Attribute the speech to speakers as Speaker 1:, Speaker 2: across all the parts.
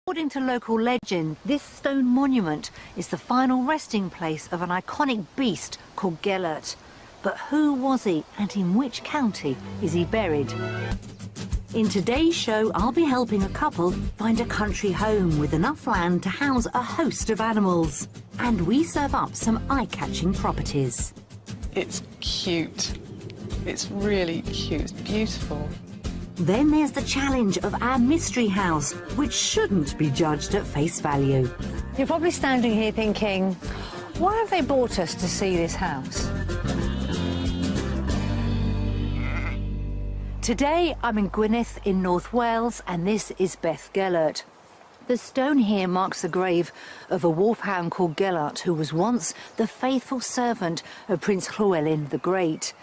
Speaker 1: According to local legend, this stone monument is the final resting place of an iconic beast called Gellert. But who was he, and in which county is he buried? In today's show, I'll be helping a couple find a country home with enough land to house a host of animals. And we serve up some eye-catching properties.
Speaker 2: It's cute. It's really cute. It's beautiful.
Speaker 1: Then there's the challenge of our mystery house, which shouldn't be judged at face value. You're probably standing here thinking, why have they brought us to see this house? Today, I'm in Gwynedd in North Wales, and this is Beth Gellert. The stone here marks the grave of a wolfhound called Gellert, who was once the faithful servant of Prince Llywelyn the Great.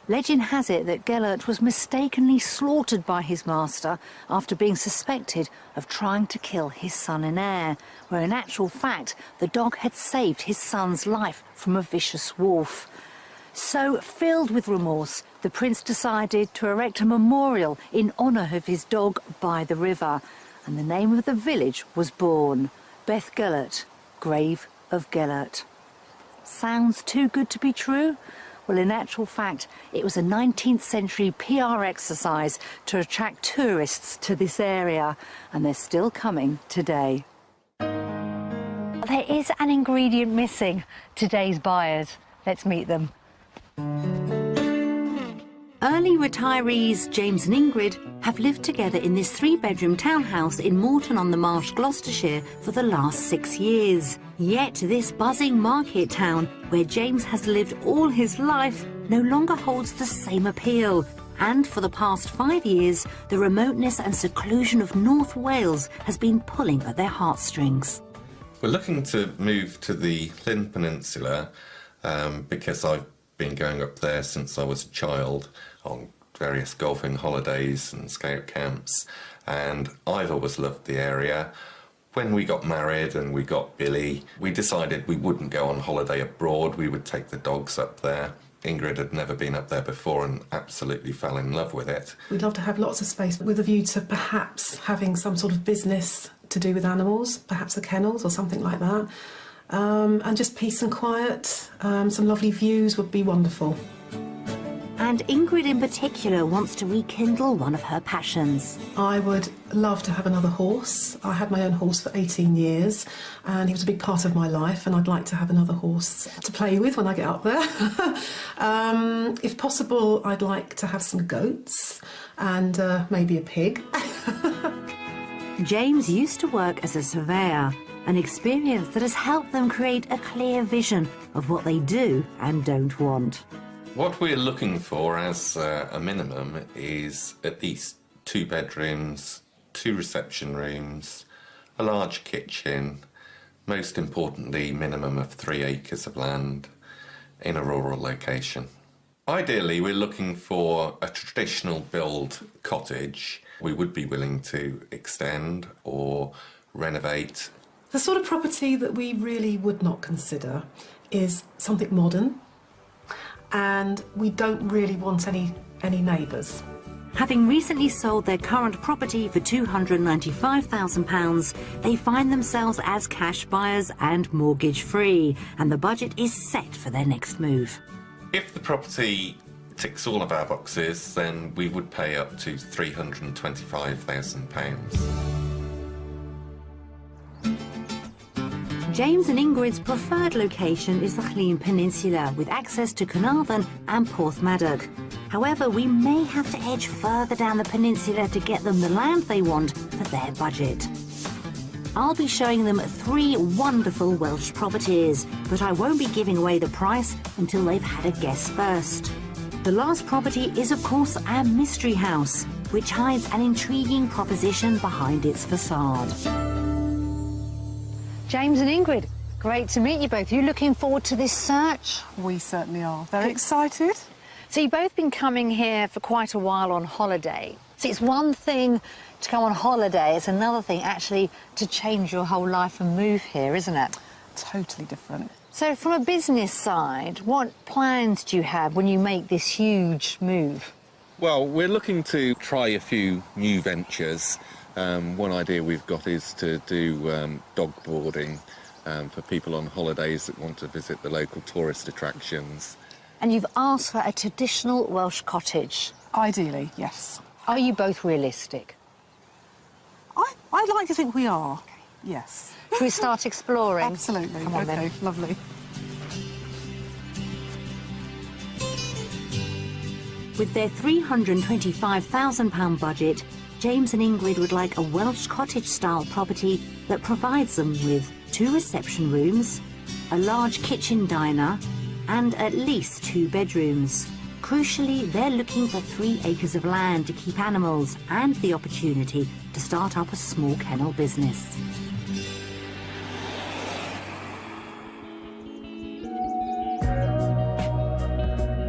Speaker 1: Legend has it that Gellert was mistakenly slaughtered by his master after being suspected of trying to kill his son and heir, where in actual fact the dog had saved his son's life from a vicious wolf. So, filled with remorse, the prince decided to erect a memorial in honour of his dog by the river, and the name of the village was born, Beth Gellert, Grave of Gellert. Sounds too good to be true? Well, in actual fact, it was a 19th century PR exercise to attract tourists to this area, and they're still coming today. There is an ingredient missing, today's buyers. Let's meet them. Early retirees James and Ingrid have lived together in this three-bedroom townhouse in Moreton-on-the-Marsh, Gloucestershire, for the last 6 years. Yet this buzzing market town, where James has lived all his life, no longer holds the same appeal. And for the past 5 years, the remoteness and seclusion of North Wales has been pulling at their heartstrings.
Speaker 3: We're looking to move to the Llyn Peninsula because I've been going up there since I was a child on various golfing holidays and scout camps, and I've always loved the area. When we got married and we got Billy, we decided we wouldn't go on holiday abroad, we would take the dogs up there. Ingrid had never been up there before and absolutely fell in love with it.
Speaker 2: We'd love to have lots of space with a view to perhaps having some sort of business to do with animals, perhaps a kennels or something like that. And just peace and quiet, some lovely views would be wonderful.
Speaker 1: And Ingrid in particular wants to rekindle one of her passions.
Speaker 2: I would love to have another horse. I had my own horse for 18 years and he was a big part of my life, and I'd like to have another horse to play with when I get up there. If possible, I'd like to have some goats and maybe a pig.
Speaker 1: James used to work as a surveyor, an experience that has helped them create a clear vision of what they do and don't want.
Speaker 3: What we're looking for as a minimum is at least 2 bedrooms, 2 reception rooms, a large kitchen, most importantly minimum of 3 acres of land in a rural location. Ideally we're looking for a traditional build cottage. We would be willing to extend or renovate.
Speaker 2: The sort of property that we really would not consider is something modern, and we don't really want any neighbours.
Speaker 1: Having recently sold their current property for £295,000, they find themselves as cash buyers and mortgage-free, and the budget is set for their next move.
Speaker 3: If the property ticks all of our boxes, then we would pay up to £325,000.
Speaker 1: James and Ingrid's preferred location is the Llyn Peninsula, with access to Carnarvon and Porthmadog. However, we may have to edge further down the peninsula to get them the land they want for their budget. I'll be showing them 3 wonderful Welsh properties, but I won't be giving away the price until they've had a guess first. The last property is, of course, our mystery house, which hides an intriguing proposition behind its facade. James and Ingrid, great to meet you both. You looking forward to this search?
Speaker 2: We certainly are. Very excited.
Speaker 1: So you've both been coming here for quite a while on holiday. So it's one thing to go on holiday, it's another thing actually to change your whole life and move here, isn't it?
Speaker 2: Totally different.
Speaker 1: So from a business side, what plans do you have when you make this huge move?
Speaker 4: Well, we're looking to try a few new ventures.
Speaker 3: One idea we've got is to do dog boarding for people on holidays that want to visit the local tourist attractions.
Speaker 1: And you've asked for a traditional Welsh cottage.
Speaker 4: Ideally, yes.
Speaker 1: Are you both realistic?
Speaker 4: I'd like to think we are. Yes.
Speaker 1: Should we start exploring?
Speaker 4: Absolutely.
Speaker 1: Come on,
Speaker 4: okay,
Speaker 1: then.
Speaker 4: lovely.
Speaker 1: With their £325,000 budget, James and Ingrid would like a Welsh cottage-style property that provides them with 2 reception rooms, a large kitchen diner, and at least 2 bedrooms. Crucially, they're looking for 3 acres of land to keep animals and the opportunity to start up a small kennel business.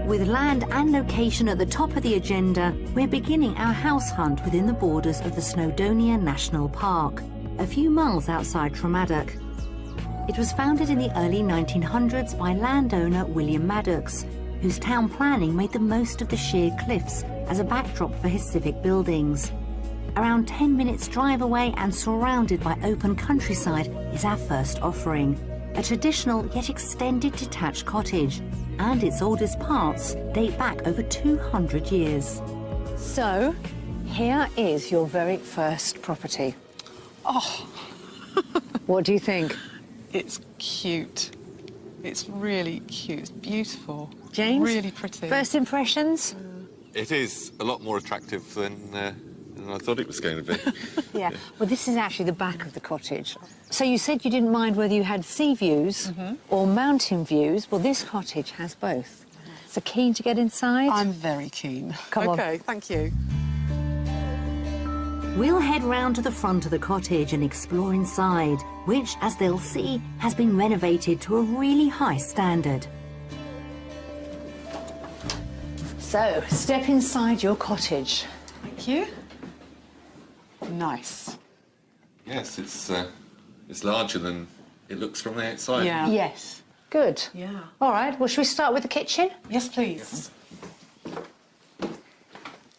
Speaker 1: With land and location at the top of the agenda, we're beginning our house hunt within the borders of the Snowdonia National Park, a few miles outside Tremaddock. It was founded in the early 1900s by landowner William Maddox, whose town planning made the most of the sheer cliffs as a backdrop for his civic buildings. Around 10 minutes drive away and surrounded by open countryside is our first offering, a traditional yet extended detached cottage, and its oldest parts date back over 200 years. So, here is your very first property.
Speaker 4: Oh,
Speaker 1: What do you think?
Speaker 4: it's cute. It's really cute. It's beautiful.
Speaker 1: James?
Speaker 4: Really pretty.
Speaker 1: First impressions?
Speaker 3: It is a lot more attractive than I thought it was going to be.
Speaker 1: Yeah. Well, this is actually the back of the cottage. So you said you didn't mind whether you had sea views or mountain views. Well, this cottage has both. So keen to get inside?
Speaker 4: I'm very keen.
Speaker 1: Come on.
Speaker 4: Okay, thank you.
Speaker 1: We'll head round to the front of the cottage and explore inside, which, as they'll see, has been renovated to a really high standard. So, step inside your cottage.
Speaker 4: Thank you. Nice.
Speaker 3: Yes, it's larger than it looks from the outside.
Speaker 4: Yeah.
Speaker 1: Yes. Good.
Speaker 4: Yeah.
Speaker 1: All right, well, should we start with the kitchen?
Speaker 4: Yes, please.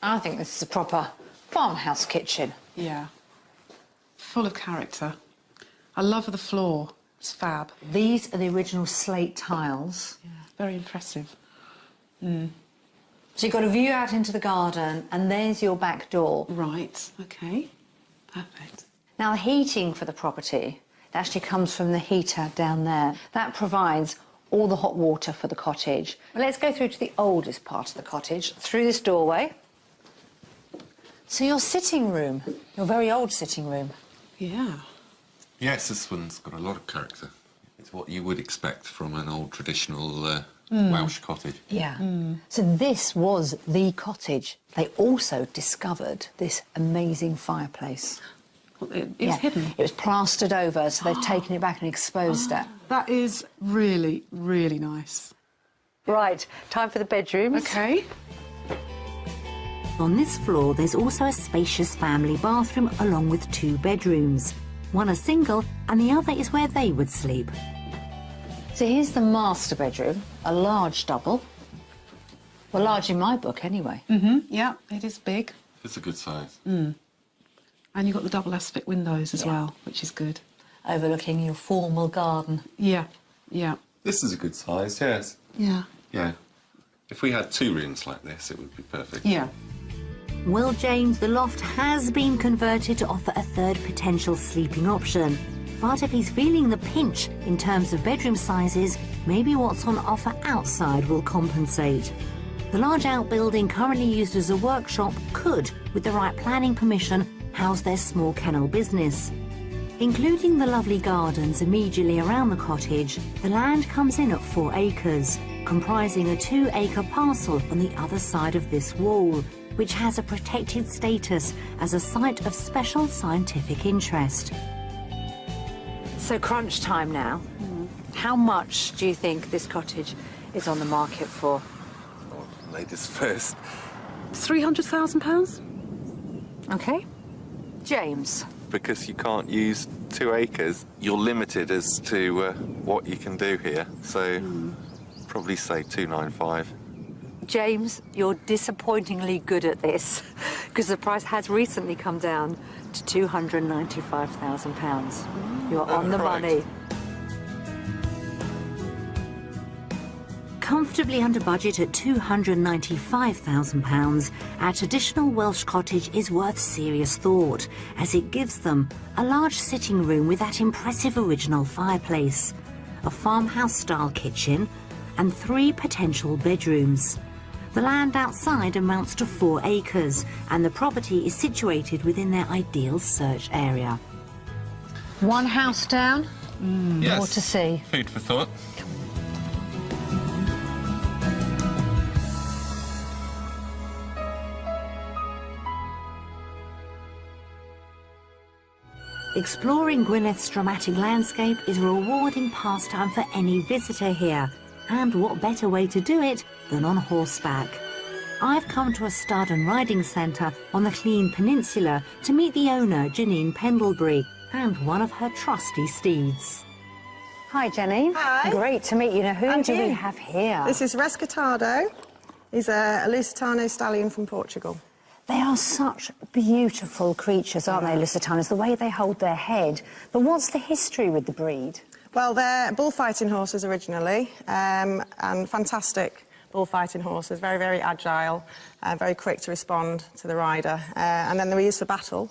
Speaker 1: I think this is a proper farmhouse kitchen.
Speaker 4: Yeah. Full of character. I love the floor. It's fab.
Speaker 1: These are the original slate tiles.
Speaker 4: Yeah. Very impressive.
Speaker 1: So you've got a view out into the garden, and there's your back door.
Speaker 4: Right. Okay. Perfect.
Speaker 1: Now, the heating for the property actually comes from the heater down there. That provides all the hot water for the cottage. Well, let's go through to the oldest part of the cottage, through this doorway. So your sitting room, your very old sitting room.
Speaker 4: Yeah.
Speaker 3: Yes, this one's got a lot of character. It's what you would expect from an old traditional Welsh cottage.
Speaker 1: Yeah. So this was the cottage. They also discovered this amazing fireplace.
Speaker 4: Well, it's hidden.
Speaker 1: It was plastered over, so they've taken it back and exposed it.
Speaker 4: That is really, really nice.
Speaker 1: Right, time for the bedrooms.
Speaker 4: Okay.
Speaker 1: On this floor, there's also a spacious family bathroom along with 2 bedrooms. One a single, and the other is where they would sleep. So here's the master bedroom, a large double. Well, large in my book, anyway.
Speaker 4: Yeah, it is big.
Speaker 3: It's a good size.
Speaker 4: And you've got the double aspect windows as well, which is good.
Speaker 1: Overlooking your formal garden.
Speaker 4: Yeah, yeah.
Speaker 3: This is a good size, yes.
Speaker 4: Yeah.
Speaker 3: Yeah. If we had 2 rooms like this, it would be perfect.
Speaker 4: Yeah.
Speaker 1: Well, James, the loft has been converted to offer a third potential sleeping option. But if he's feeling the pinch in terms of bedroom sizes, maybe what's on offer outside will compensate. The large outbuilding currently used as a workshop could, with the right planning permission, house their small kennel business. Including the lovely gardens immediately around the cottage, the land comes in at 4 acres, comprising a 2-acre parcel on the other side of this wall, which has a protected status as a site of special scientific interest. So crunch time now. How much do you think this cottage is on the market for?
Speaker 3: Oh, ladies first.
Speaker 4: £300,000?
Speaker 1: Okay. James?
Speaker 3: Because you can't use 2 acres, you're limited as to what you can do here. So probably say 295.
Speaker 1: James, you're disappointingly good at this, because the price has recently come down to £295,000. You're on the
Speaker 3: correct.
Speaker 1: money. Comfortably under budget at £295,000, our traditional Welsh cottage is worth serious thought, as it gives them a large sitting room with that impressive original fireplace, a farmhouse-style kitchen, and 3 potential bedrooms. The land outside amounts to 4 acres, and the property is situated within their ideal search area. One house down,
Speaker 3: Yes.
Speaker 1: more to see.
Speaker 3: Food for thought.
Speaker 1: Exploring Gwyneth's dramatic landscape is a rewarding pastime for any visitor here, and what better way to do it than on horseback. I've come to a stud and riding centre on the Llyn Peninsula to meet the owner, Llyn Peninsula, and one of her trusty steeds. Hi, Jenny.
Speaker 5: Hi.
Speaker 1: Great to meet you. Now, who
Speaker 5: And
Speaker 1: do we
Speaker 5: you.
Speaker 1: have here?
Speaker 5: This is Rescatado. He's a Lusitano stallion from Portugal.
Speaker 1: They are such beautiful creatures, aren't they, Lusitanos? The way they hold their head. But what's the history with the breed?
Speaker 5: Well, they're bullfighting horses originally, and fantastic bullfighting horses, very, very agile, very quick to respond to the rider. And then they were used for battle.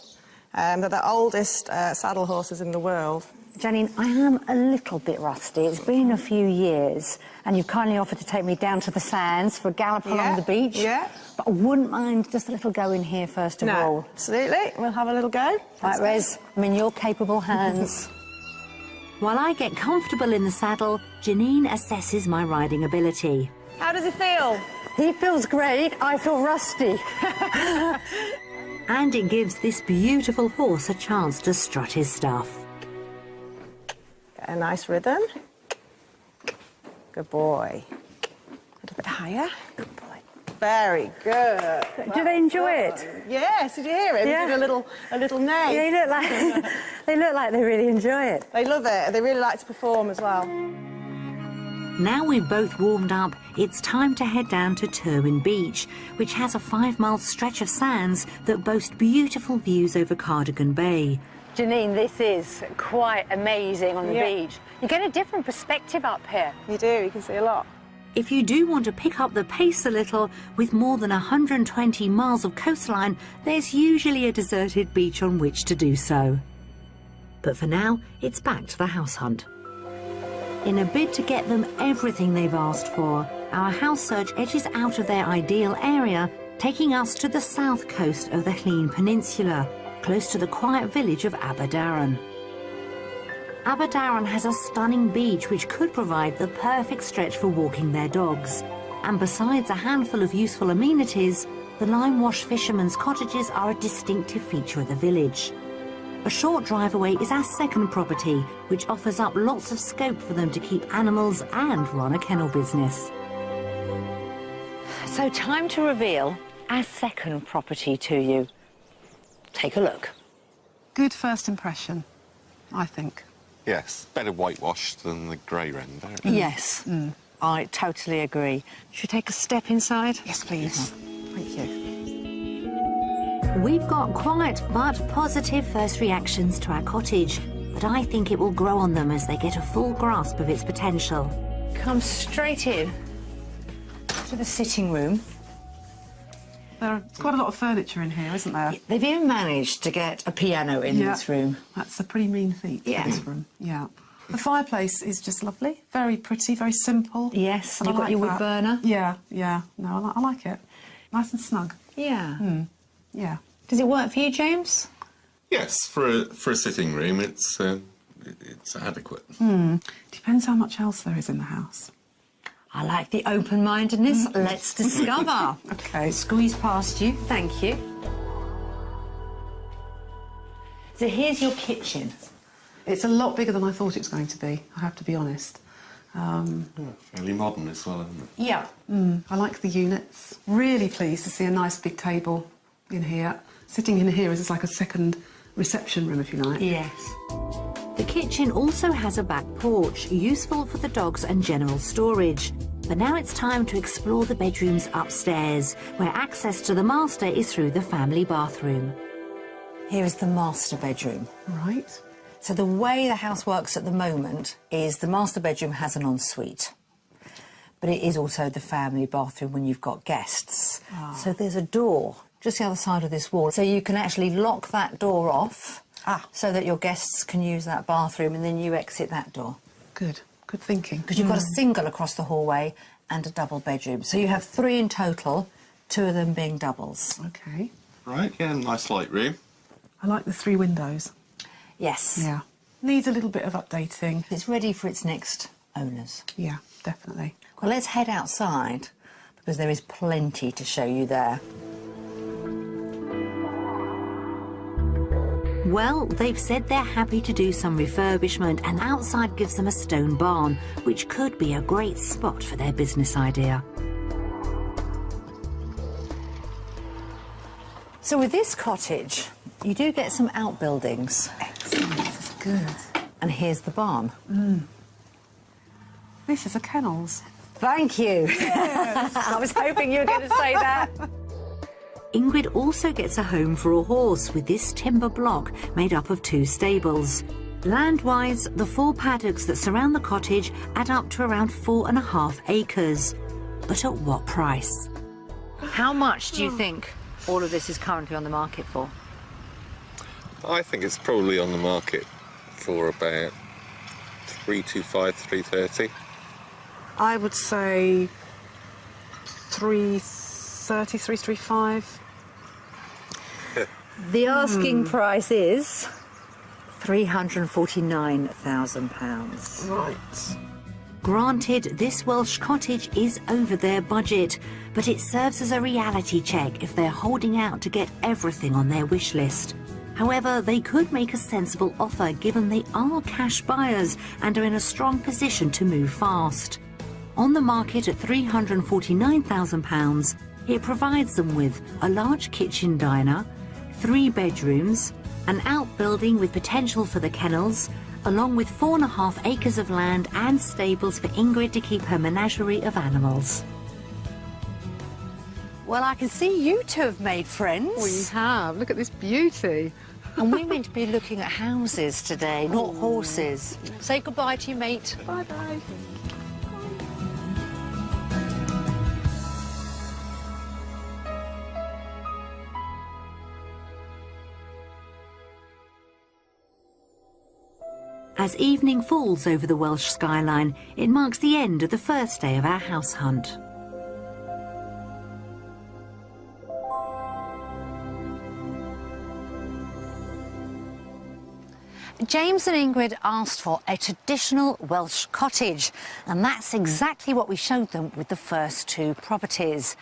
Speaker 5: They're the oldest saddle horses in the world.
Speaker 1: Janine, I am a little bit rusty. It's been a few years, and you've kindly offered to take me down to the sands for a gallop along the beach.
Speaker 5: Yeah.
Speaker 1: But I wouldn't mind just a little go in here first of all.
Speaker 5: Absolutely. We'll have a little go.
Speaker 1: Right, Rez, I'm in your capable hands. While I get comfortable in the saddle, Janine assesses my riding ability.
Speaker 5: How does he feel?
Speaker 1: He feels great. I feel rusty. And it gives this beautiful horse a chance to strut his stuff.
Speaker 5: Get a nice rhythm. Good boy. A little bit higher. Good boy. Very good.
Speaker 1: Do they enjoy it?
Speaker 5: Yes, did you hear him?
Speaker 1: Yeah.
Speaker 5: He did a little neigh.
Speaker 1: They look like they really enjoy it.
Speaker 5: They love it. They really like to perform as well.
Speaker 1: Now we've both warmed up, it's time to head down to Tyrwyn Beach, which has a 5-mile stretch of sands that boast beautiful views over Cardigan Bay. Janine, this is quite amazing on the beach. You get a different perspective up here.
Speaker 5: You do. You can see a lot.
Speaker 1: If you do want to pick up the pace a little, with more than 120 miles of coastline, there's usually a deserted beach on which to do so. But for now, it's back to the house hunt. In a bid to get them everything they've asked for, our house search edges out of their ideal area, taking us to the south coast of the Llyn Peninsula, close to the quiet village of Aberdaron. Aberdaron has a stunning beach which could provide the perfect stretch for walking their dogs. And besides a handful of useful amenities, the lime-wash fishermen's cottages are a distinctive feature of the village. A short drive away is our second property, which offers up lots of scope for them to keep animals and run a kennel business. So time to reveal our second property to you. Take a look.
Speaker 4: Good first impression, I think.
Speaker 3: Yes, better whitewashed than the grey render.
Speaker 1: Yes, I totally agree. Should we take a step inside?
Speaker 4: Yes, please. Thank you.
Speaker 1: We've got quiet but positive first reactions to our cottage, but I think it will grow on them as they get a full grasp of its potential. Come straight in to the sitting room.
Speaker 4: There's quite a lot of furniture in here, isn't there?
Speaker 1: They've even managed to get a piano in this room.
Speaker 4: That's a pretty mean feat for this room. Yeah. The fireplace is just lovely. Very pretty, very simple.
Speaker 1: Yes,
Speaker 4: And
Speaker 1: you've
Speaker 4: I
Speaker 1: got
Speaker 4: like
Speaker 1: your wood
Speaker 4: that.
Speaker 1: burner.
Speaker 4: Yeah, yeah. No, I like it. Nice and snug.
Speaker 1: Yeah.
Speaker 4: Yeah.
Speaker 1: Does it work for you, James?
Speaker 3: Yes, for a sitting room, it's adequate.
Speaker 4: Depends how much else there is in the house.
Speaker 1: I like the open-mindedness. Let's discover.
Speaker 4: Okay.
Speaker 1: Squeeze past you. Thank you. So here's your kitchen.
Speaker 4: It's a lot bigger than I thought it was going to be, I have to be honest.
Speaker 3: Fairly modern as well, isn't it?
Speaker 1: Yeah.
Speaker 4: I like the units. Really pleased to see a nice big table in here. Sitting in here is like a second reception room, if you like.
Speaker 1: Yes. The kitchen also has a back porch, useful for the dogs and general storage. But now it's time to explore the bedrooms upstairs, where access to the master is through the family bathroom. Here is the master bedroom.
Speaker 4: Right.
Speaker 1: So the way the house works at the moment is the master bedroom has an ensuite, but it is also the family bathroom when you've got guests. So there's a door just the other side of this wall, so you can actually lock that door off so that your guests can use that bathroom, and then you exit that door.
Speaker 4: Good. Good thinking.
Speaker 1: Because you've got a single across the hallway and a double bedroom. So you have 3 in total, 2 of them being doubles.
Speaker 4: Okay.
Speaker 3: Right, yeah, nice light room.
Speaker 4: I like the 3 windows.
Speaker 1: Yes.
Speaker 4: Yeah. Needs a little bit of updating.
Speaker 1: It's ready for its next owners.
Speaker 4: Yeah, definitely.
Speaker 1: Well, let's head outside, because there is plenty to show you there. Well, they've said they're happy to do some refurbishment, and outside gives them a stone barn, which could be a great spot for their business idea. So with this cottage, you do get some outbuildings.
Speaker 4: Excellent. This is good.
Speaker 1: And here's the barn.
Speaker 4: This is a kennels.
Speaker 1: Thank you. Yes. I was hoping you were going to say that. Ingrid also gets a home for a horse with this timber block made up of 2 stables. Land-wise, the 4 paddocks that surround the cottage add up to around 4.5 acres. But at what price? How much do you think all of this is currently on the market for?
Speaker 3: I think it's probably on the market for about 325, 330.
Speaker 4: I would say 330, 335.
Speaker 1: The asking price is £349,000.
Speaker 4: Right.
Speaker 1: Granted, this Welsh cottage is over their budget, but it serves as a reality check if they're holding out to get everything on their wish list. However, they could make a sensible offer given they are cash buyers and are in a strong position to move fast. On the market at £349,000, it provides them with a large kitchen diner, 3 bedrooms, an outbuilding with potential for the kennels, along with 4.5 acres of land and stables for Ingrid to keep her menagerie of animals. Well, I can see you 2 have made friends.
Speaker 4: We have. Look at this beauty.
Speaker 1: And we're meant to be looking at houses today, not horses. Say goodbye to your mate.
Speaker 4: Bye-bye.
Speaker 1: As evening falls over the Welsh skyline, it marks the end of the first day of our house hunt. James and Ingrid asked for a traditional Welsh cottage, and that's exactly what we showed them with the first 2 properties.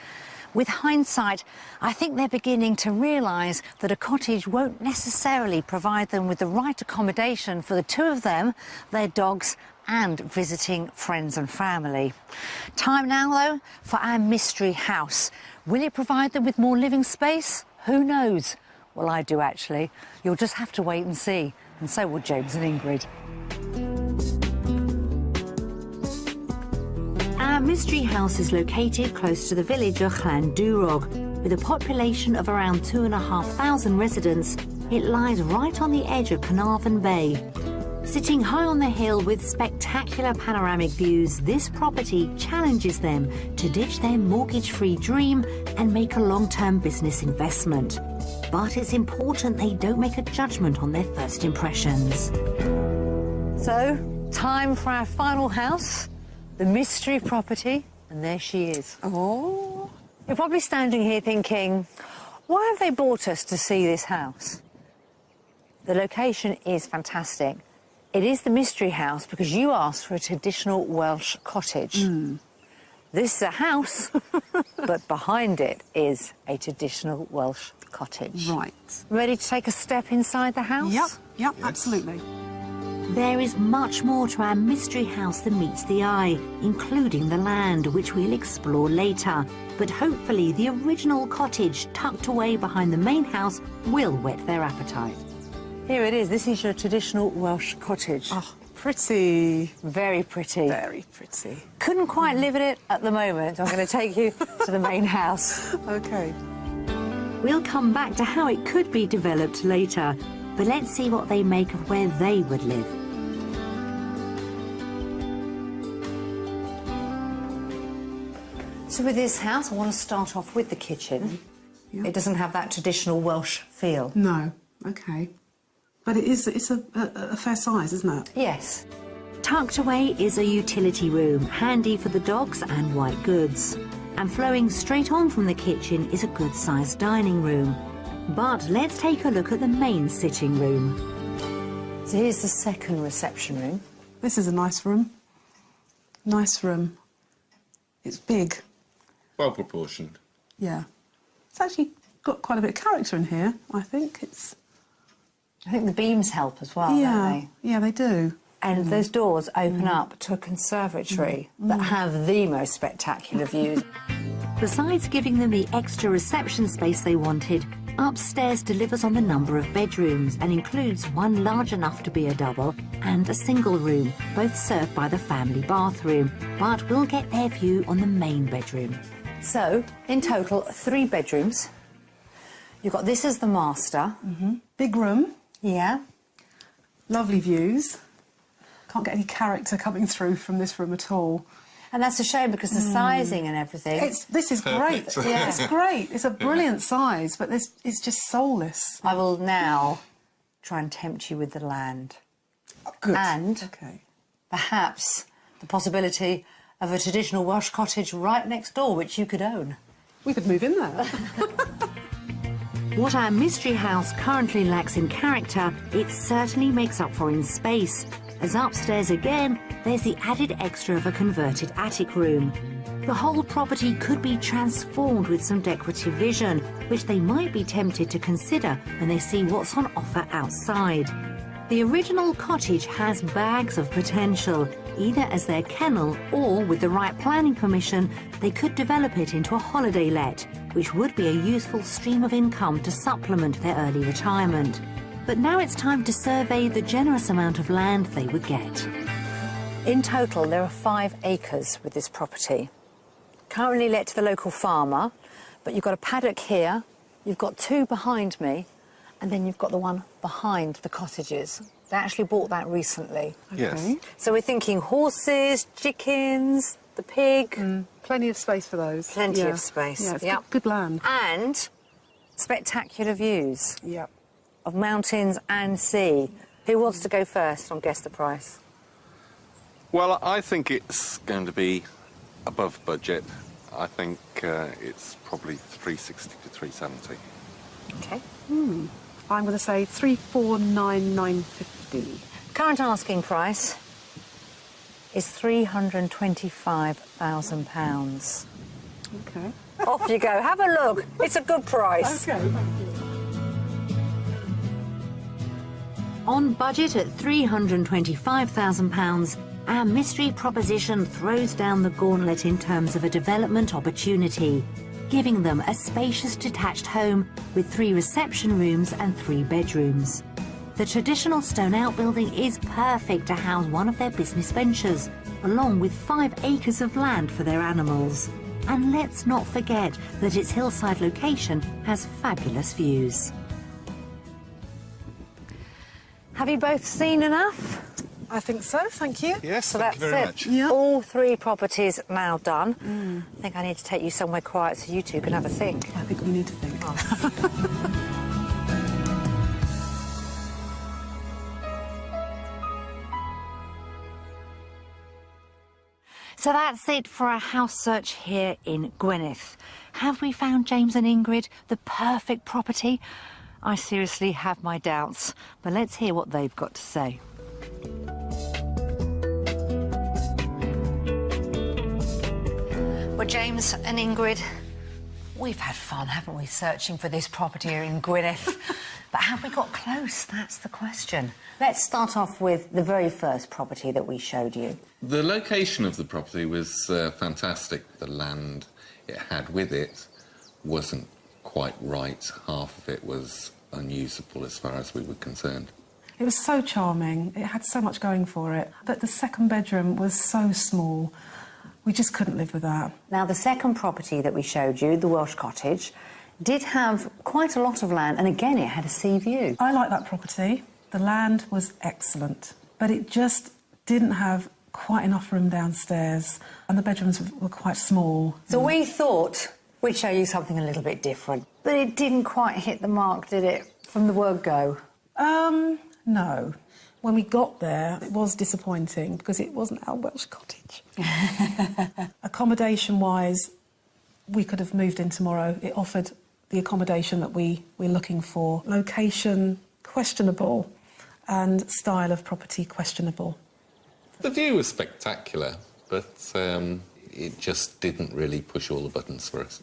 Speaker 1: With hindsight, I think they're beginning to realise that a cottage won't necessarily provide them with the right accommodation for the 2 of them, their dogs, and visiting friends and family. Time now, though, for our mystery house. Will it provide them with more living space? Who knows? Well, I do, actually. You'll just have to wait and see. And so will James and Ingrid. Our mystery house is located close to the village of Llyn with a population of around 2,500 residents. It lies right on the edge of Carnarvon Bay. Sitting high on the hill with spectacular panoramic views, this property challenges them to ditch their mortgage-free dream and make a long-term business investment. But it's important they don't make a judgment on their first impressions. So, time for our final house, the mystery property, and there she is.
Speaker 4: Oh.
Speaker 1: You're probably standing here thinking, why have they brought us to see this house? The location is fantastic. It is the mystery house because you asked for a traditional Welsh cottage. This is a house, but behind it is a traditional Welsh cottage.
Speaker 4: Right.
Speaker 1: Ready to take a step inside the house?
Speaker 4: Yep, absolutely.
Speaker 1: There is much more to our mystery house than meets the eye, including the land, which we'll explore later. But hopefully the original cottage tucked away behind the main house will whet their appetite. Here it is. This is your traditional Welsh cottage.
Speaker 4: Oh, pretty.
Speaker 1: Very pretty.
Speaker 4: Very pretty.
Speaker 1: Couldn't quite live in it at the moment. I'm going to take you to the main house.
Speaker 4: OK.
Speaker 1: We'll come back to how it could be developed later, but let's see what they make of where they would live. So with this house, I want to start off with the kitchen.
Speaker 4: Yeah.
Speaker 1: It doesn't have that traditional Welsh feel.
Speaker 4: No, okay. But it's a fair size, isn't it?
Speaker 1: Yes. Tucked away is a utility room, handy for the dogs and white goods. And flowing straight on from the kitchen is a good-sized dining room. But let's take a look at the main sitting room. So here's the second reception room.
Speaker 4: This is a nice room. Nice room. It's big.
Speaker 3: Well proportioned.
Speaker 4: Yeah. It's actually got quite a bit of character in here, I think.
Speaker 1: I think the beams help as well, don't they?
Speaker 4: Yeah, they do.
Speaker 1: And those doors open up to a conservatory that have the most spectacular views. Besides giving them the extra reception space they wanted, upstairs delivers on the number of bedrooms and includes one large enough to be a double and a single room, both served by the family bathroom, but we'll get their view on the main bedroom. So, in total, 3 bedrooms. You've got this as the master.
Speaker 4: Big room.
Speaker 1: Yeah.
Speaker 4: Lovely views. Can't get any character coming through from this room at all.
Speaker 1: And that's a shame because the sizing and everything.
Speaker 4: This is great.
Speaker 3: Perfect.
Speaker 4: Yeah, it's great. It's a brilliant size, but it's just soulless.
Speaker 1: I will now try and tempt you with the land.
Speaker 4: Good.
Speaker 1: And
Speaker 4: Okay.
Speaker 1: perhaps the possibility of a traditional Welsh cottage right next door, which you could own.
Speaker 4: We could move in there.
Speaker 1: What our mystery house currently lacks in character, it certainly makes up for in space. As upstairs again, there's the added extra of a converted attic room. The whole property could be transformed with some decorative vision, which they might be tempted to consider when they see what's on offer outside. The original cottage has bags of potential. Either as their kennel or, with the right planning permission, they could develop it into a holiday let, which would be a useful stream of income to supplement their early retirement. But now it's time to survey the generous amount of land they would get. In total, there are 5 acres with this property. Currently let to the local farmer, but you've got a paddock here, you've got 2 behind me, and then you've got the one behind the cottages. They actually bought that recently.
Speaker 3: Yes.
Speaker 1: So we're thinking horses, chickens, the pig.
Speaker 4: Plenty of space for those.
Speaker 1: Plenty of space.
Speaker 4: Yeah, it's
Speaker 1: Yep.
Speaker 4: good land.
Speaker 1: And spectacular views
Speaker 4: Yeah.
Speaker 1: of mountains and sea. Who wants to go first on Guess the Price?
Speaker 3: Well, I think it's going to be above budget. I think it's probably 360 to 370.
Speaker 1: Okay.
Speaker 4: I'm going to say 349,950.
Speaker 1: Current asking price is £325,000.
Speaker 4: Okay.
Speaker 1: Off you go. Have a look. It's a good price.
Speaker 4: Okay, thank you.
Speaker 1: On budget at £325,000, our mystery proposition throws down the gauntlet in terms of a development opportunity, giving them a spacious detached home with 3 reception rooms and 3 bedrooms. The traditional stone outbuilding is perfect to house one of their business ventures, along with 5 acres of land for their animals. And let's not forget that its hillside location has fabulous views. Have you both seen enough?
Speaker 4: I think so, thank you.
Speaker 3: Yes,
Speaker 1: So
Speaker 3: thank
Speaker 1: that's
Speaker 3: you very
Speaker 1: it.
Speaker 3: much.
Speaker 4: Yeah.
Speaker 1: All 3 properties now done. I think I need to take you somewhere quiet so you 2 can have a think.
Speaker 4: I think we need to think.
Speaker 1: So that's it for our house search here in Gwynedd. Have we found James and Ingrid the perfect property? I seriously have my doubts, but let's hear what they've got to say. Well, James and Ingrid, we've had fun, haven't we, searching for this property here in Gwynedd? But have we got close? That's the question. Let's start off with the very first property that we showed you.
Speaker 3: The location of the property was fantastic. The land it had with it wasn't quite right. Half of it was unusable as far as we were concerned.
Speaker 4: It was so charming. It had so much going for it. But the second bedroom was so small. We just couldn't live with that.
Speaker 1: Now, the second property that we showed you, the Welsh cottage, did have quite a lot of land, and again, it had a sea view.
Speaker 4: I like that property. The land was excellent, but it just didn't have quite enough room downstairs, and the bedrooms were quite small.
Speaker 1: So we thought we'd show you something a little bit different, but it didn't quite hit the mark, did it, from the word go?
Speaker 4: No. When we got there, it was disappointing because it wasn't our Welsh cottage. Accommodation-wise, we could have moved in tomorrow. It offered the accommodation that we're looking for. Location, questionable, and style of property, questionable.
Speaker 6: The view was spectacular, but it just didn't really push all the buttons for us.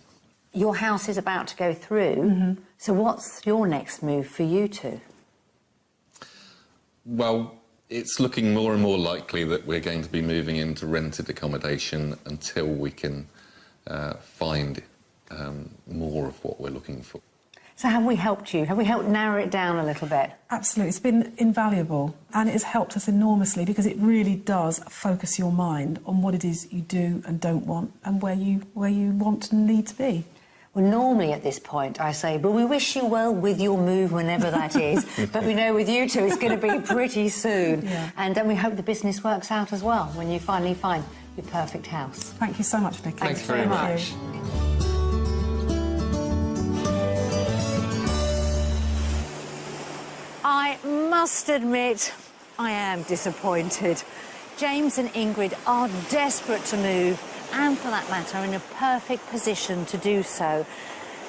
Speaker 1: Your house is about to go through, so what's your next move for you two?
Speaker 6: Well, it's looking more and more likely that we're going to be moving into rented accommodation until we can find more of what we're looking for.
Speaker 1: So have we helped you? Have we helped narrow it down a little bit?
Speaker 4: Absolutely. It's been invaluable, and it has helped us enormously because it really does focus your mind on what it is you do and don't want and where you want and need to be.
Speaker 1: Well, normally at this point I say, but we wish you well with your move whenever that is. But we know with you two it's going to be pretty soon.
Speaker 4: Yeah.
Speaker 1: And then we hope the business works out as well when you finally find your perfect house.
Speaker 4: Thank you so much, Nicky.
Speaker 6: Thanks very much.
Speaker 1: I must admit, I am disappointed. James and Ingrid are desperate to move, and for that matter, in a perfect position to do so.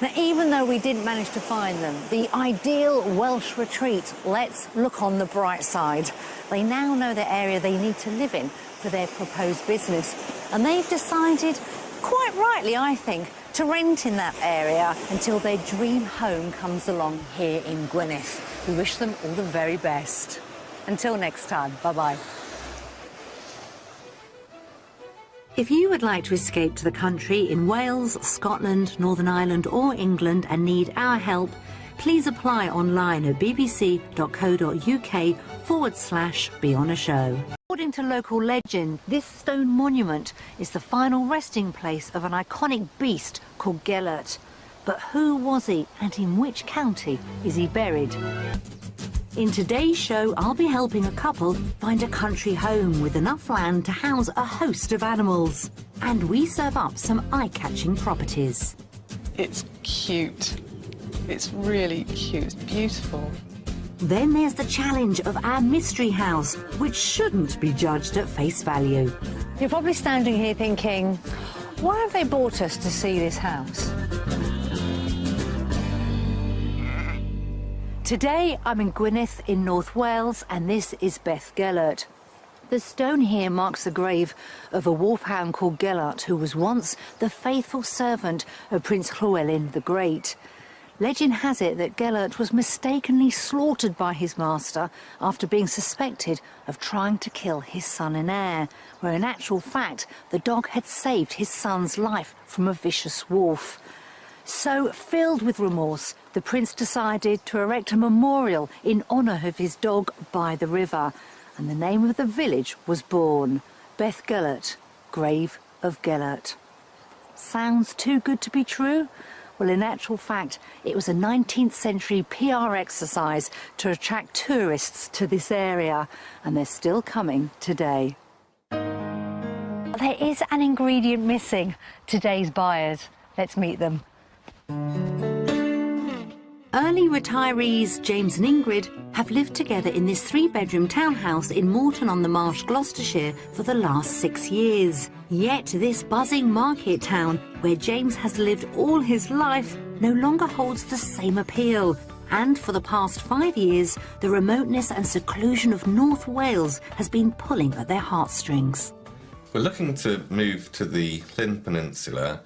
Speaker 1: Now, even though we didn't manage to find them, the ideal Welsh retreat, let's look on the bright side. They now know the area they need to live in for their proposed business, and they've decided, quite rightly I think, to rent in that area until their dream home comes along here in Gwynedd. We wish them all the very best. Until next time, bye-bye. If you would like to escape to the country in Wales, Scotland, Northern Ireland or England and need our help, please apply online at bbc.co.uk/beonashow. According to local legend, this stone monument is the final resting place of an iconic beast called Gelert. But who was he and in which county is he buried? In today's show, I'll be helping a couple find a country home with enough land to house a host of animals. And we serve up some eye-catching properties.
Speaker 7: It's cute. It's really cute. It's beautiful.
Speaker 1: Then there's the challenge of our mystery house, which shouldn't be judged at face value. You're probably standing here thinking, why have they brought us to see this house? Today I'm in Gwynedd in North Wales, and this is Beth Gelert. The stone here marks the grave of a wolfhound called Gelert, who was once the faithful servant of Prince Llyn the Great. Legend has it that Gelert was mistakenly slaughtered by his master after being suspected of trying to kill his son and heir, where in actual fact the dog had saved his son's life from a vicious wolf. So, filled with remorse, the prince decided to erect a memorial in honour of his dog by the river, and the name of the village was born, Beth Gelert, Grave of Gelert. Sounds too good to be true? Well, in actual fact, it was a 19th century PR exercise to attract tourists to this area, and they're still coming today. There is an ingredient missing, today's buyers. Let's meet them. Early retirees James and Ingrid have lived together in this 3-bedroom townhouse in Moreton-on-the-Marsh, Gloucestershire for the last 6 years. Yet this buzzing market town, where James has lived all his life, no longer holds the same appeal. And for the past 5 years, the remoteness and seclusion of North Wales has been pulling at their heartstrings.
Speaker 3: We're looking to move to the Llyn Peninsula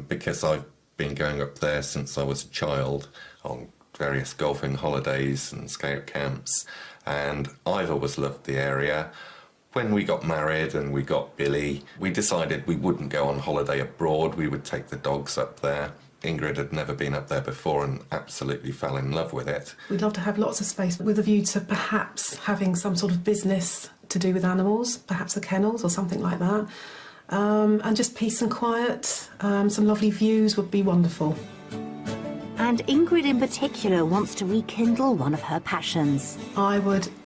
Speaker 3: because I've been going up there since I was a child on various golfing holidays and scout camps, and I've always loved the area. When we got married and we got Billy, we decided we wouldn't go on holiday abroad, we would take the dogs up there. Ingrid had never been up there before and absolutely fell in love with it.
Speaker 2: We'd love to have lots of space with a view to perhaps having some sort of business to do with animals, perhaps the kennels or something like that. And just peace and quiet, some lovely views would be wonderful.
Speaker 1: And Ingrid in particular wants to rekindle one of her passions.
Speaker 2: I would